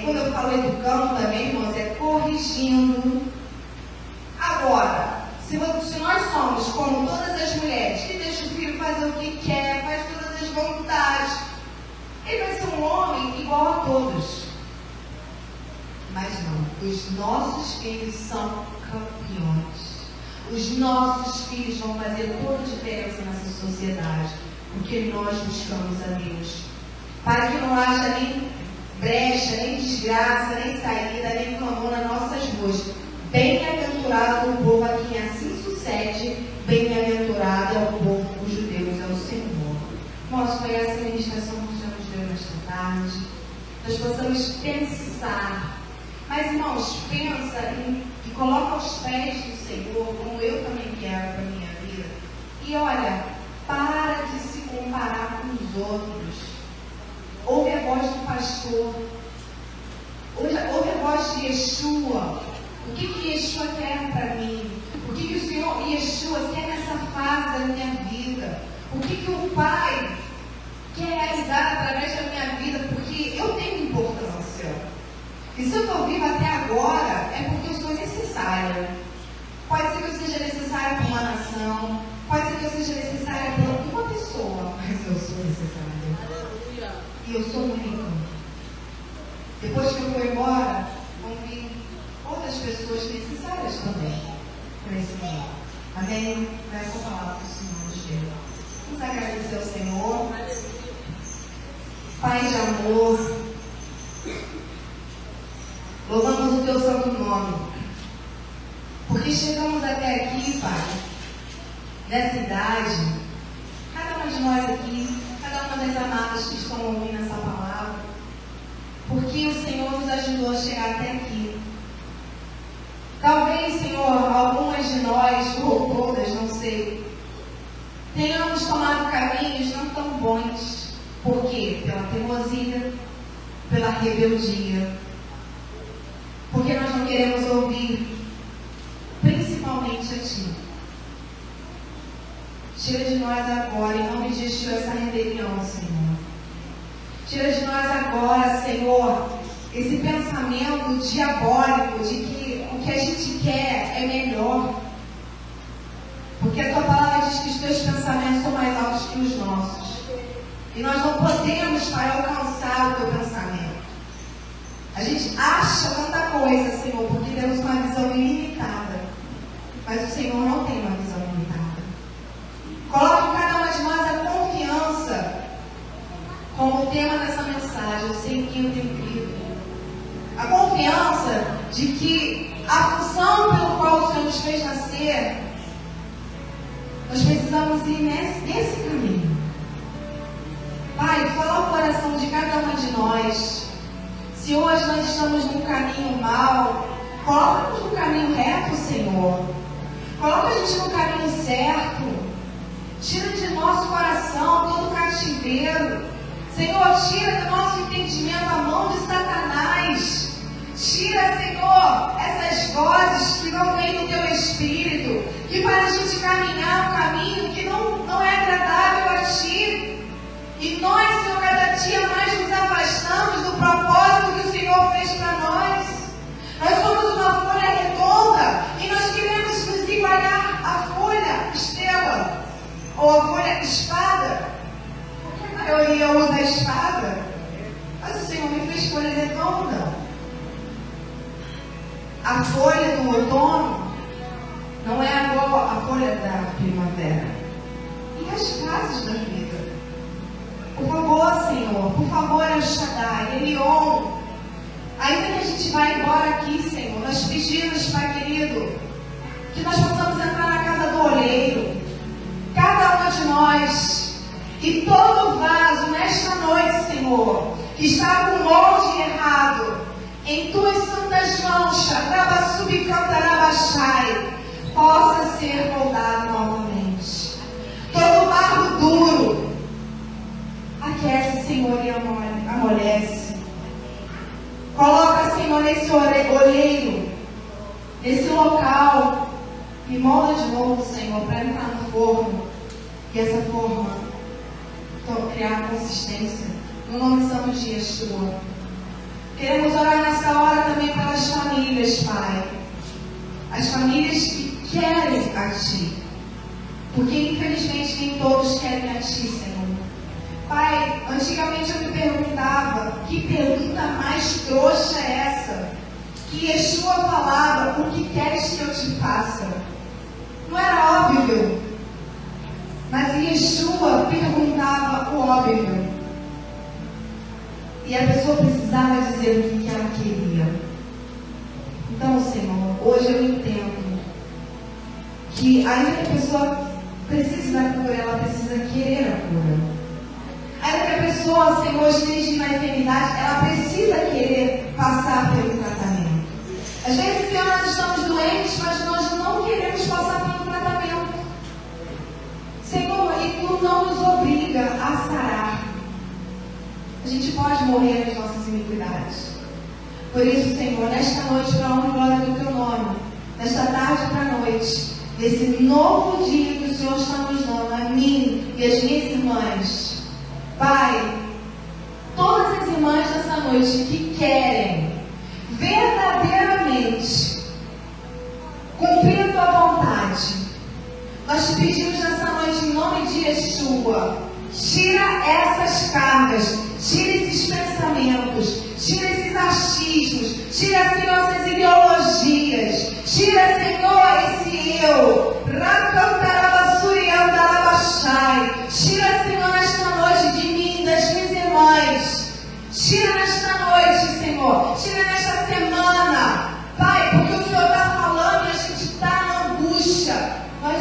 Quando eu falo educando também, irmãos, é corrigindo. Agora, se nós somos como todas as mulheres, que deixa o filho fazer o que quer, faz todas as vontades, ele vai ser um homem igual a todos. Mas não, os nossos filhos são campeões. Os nossos filhos vão fazer toda a diferença nessa sociedade, porque nós buscamos a Deus. Para que não haja nem brecha, nem desgraça, nem saída, nem clamor nas nossas ruas. Bem-aventurado o povo a quem assim sucede, bem-aventurado é o povo cujo Deus é o Senhor. Irmãos, foi essa ministração que o Senhor nos deu nesta tarde. Nós possamos pensar. Mas, irmãos, pensa e coloca aos pés do Senhor, como eu também quero para a minha vida. E olha, para de se comparar com os outros. Ouve a voz do pastor. Ouve a voz de Yeshua. O que Yeshua quer para mim? O que o Senhor Yeshua quer nessa fase da minha vida? O que o Pai quer realizar através da minha vida? Porque eu tenho importância. E se eu estou viva até agora, é porque eu sou necessária. Pode ser que eu seja necessária para uma nação, pode ser que eu seja necessária para uma pessoa, mas eu sou necessária. E eu sou única. Depois que eu for embora, vão vir outras pessoas necessárias também para esse mundo. Amém? Essa palavra que o Senhor nos deu. Vamos agradecer ao Senhor. Pai de amor, louvamos o Teu santo nome, porque chegamos até aqui, Pai, nessa idade, cada uma de nós aqui, cada uma das amadas que estão ouvindo essa palavra, porque o Senhor nos ajudou a chegar até aqui. Talvez, Senhor, algumas de nós, ou todas, não sei, tenhamos tomado caminhos não tão bons. Por quê? Pela teimosia, pela rebeldia. Porque nós não queremos ouvir, principalmente a Ti. Tira de nós agora, em nome de Jesus, essa rebelião, Senhor. Tira de nós agora, Senhor, esse pensamento diabólico de que o que a gente quer é melhor. Porque a Tua palavra diz que os Teus pensamentos são mais altos que os nossos. E nós não podemos, Pai, alcançar o Teu pensamento. A gente acha tanta coisa, Senhor, porque temos uma visão ilimitada. Mas o Senhor não tem uma visão limitada. Coloque em cada uma de nós a confiança como tema dessa mensagem. Eu sei que eu tenho crido. A confiança de que a função pelo qual o Senhor nos fez nascer, nós precisamos ir nesse caminho. Pai, fala o coração de cada uma de nós. Se hoje nós estamos num caminho mau, coloca-nos no caminho reto, Senhor. Coloca a gente no caminho certo. Tira de nosso coração todo cativeiro. Senhor, tira do nosso entendimento a mão de Satanás. Tira, Senhor, essas vozes que não vêm do Teu Espírito, que faz a gente caminhar um caminho que não é agradável a Ti. E nós, Senhor, cada dia mais nos afastamos do propósito que o Senhor fez para nós. Nós somos uma folha redonda e nós queremos nos igualar à folha estrela ou à folha espada. Porque a maioria usa a espada, mas o Senhor me fez folha redonda. A folha do outono não é igual à folha da primavera. E as fases da vida. Por favor, Senhor, por favor, El Shaddai, Elion, ainda que a gente vá embora aqui, Senhor, nós pedimos, Pai querido, que nós possamos entrar na casa do oleiro, cada uma de nós, e todo vaso nesta noite, Senhor, que está com o molde errado, em Tuas santas mãos, possa ser moldado novamente. Todo barro duro, aquece, Senhor, e amolece. Coloca, Senhor, nesse olheiro, nesse local, e molda de novo, Senhor, para entrar no forno, e essa forma criar consistência. No nome santo de Yeshua. Queremos orar nessa hora também pelas famílias, Pai. As famílias que querem a Ti. Porque, infelizmente, nem todos querem a Ti, Senhor. Pai, antigamente eu me perguntava, que pergunta mais trouxa é essa? Que Yeshua falava, o que queres que eu te faça? Não era óbvio. Mas Yeshua perguntava o óbvio. E a pessoa precisava dizer o que ela queria. Então, Senhor, hoje eu entendo que ainda que a pessoa precise da cura, ela precisa querer a cura. Ainda que a pessoa, Senhor, esteja na enfermidade, ela precisa querer passar pelo tratamento. Às vezes, Senhor, nós estamos doentes, mas nós não queremos passar pelo tratamento. Senhor, e Tu não nos obriga a sarar. A gente pode morrer nas nossas iniquidades. Por isso, Senhor, nesta noite, para a honra e glória do Teu nome, nesta tarde para a noite, nesse novo dia que o Senhor está nos dando, a mim e as minhas irmãs, Pai, todas as irmãs dessa noite que querem verdadeiramente cumprir a Tua vontade, nós te pedimos nessa noite, em nome de Yeshua, tira essas cargas, tira esses pensamentos, tira esses achismos, tira, Senhor, essas ideologias, tira, Senhor, esse eu, tira, Senhor, nesta noite de mim, das minhas irmãs,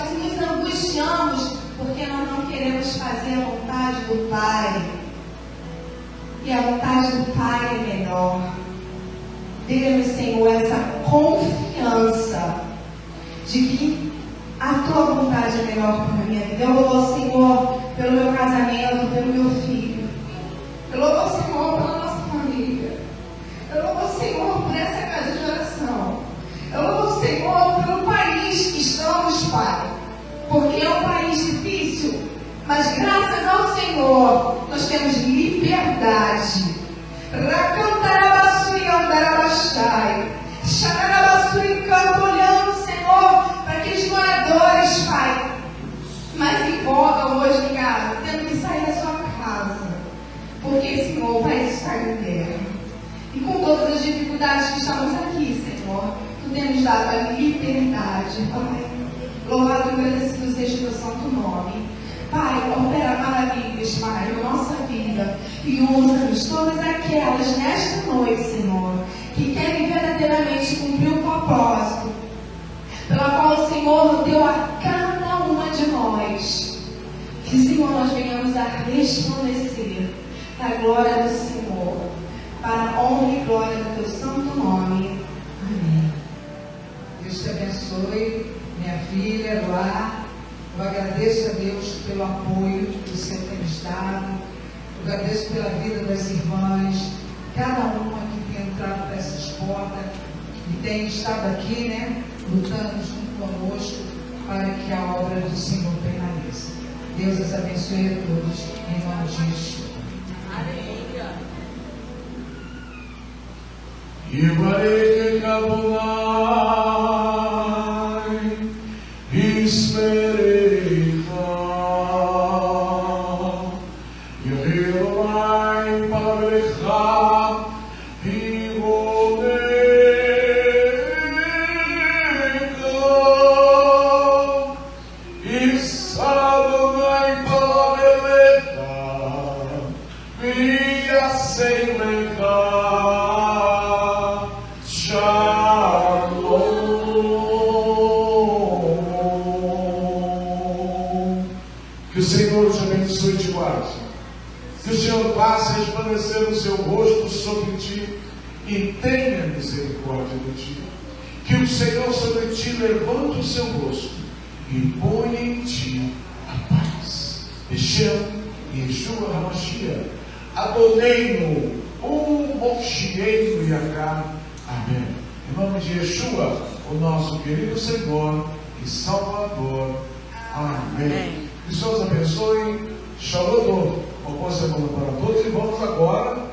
nós nos angustiamos porque nós não queremos fazer a vontade do Pai. E a vontade do Pai é melhor. Dê-me, Senhor, essa confiança de que a Tua vontade é melhor para a minha vida. Eu louvo ao Senhor pelo meu casamento, pelo meu filho. Eu louvo ao Senhor pela nossa família. Eu louvo ao Senhor por essa casa de oração. Eu louvo ao Senhor pelo país que estamos, Pai. Porque é um país difícil, mas graças ao Senhor nós temos liberdade. Racantarabasuri andarabastai. Xanarabasuri canta olhando, Senhor, para aqueles moradores, Pai. Mas em voga hoje em casa, tendo que sair da sua casa. Porque, Senhor, o país está em guerra. E com todas as dificuldades que estamos aqui, Senhor, Tu temos dado a liberdade, Pai. Louvado e agradecido seja o Teu santo nome. Pai, opera maravilhas, Pai, na nossa vida. E usa-nos todas aquelas nesta noite, Senhor, que querem verdadeiramente cumprir o propósito pela qual o Senhor deu a cada uma de nós. Que, Senhor, nós venhamos a resplandecer para a glória do Senhor, para a honra e glória do Teu santo nome. Amém. Deus te abençoe, minha filha, lá. Eu agradeço a Deus pelo apoio que o Senhor tem nos dado. Eu agradeço pela vida das irmãs, cada uma que tem entrado por essas portas e tem estado aqui, né, lutando junto conosco para que a obra do Senhor permaneça. Deus as abençoe a todos, em nome de Jesus. Ibareke Adonai, Ismereka, Yehirai Parecha, Hironeka, Isadonai Parecha, Viaseileka. Que o Senhor te abençoe e te guarde. Que o Senhor faça resplandecer o seu rosto sobre ti e tenha misericórdia de ti. Que o Senhor sobre ti levante o seu rosto e ponha em ti a paz. Hashem, Yeshua HaMashiach, Adonai-no, o Moshiach Yakar. Amém. Em nome de Yeshua, o nosso querido Senhor e Salvador. Amém. Que Deus abençoe. Shalom. Uma boa semana para todos. E vamos agora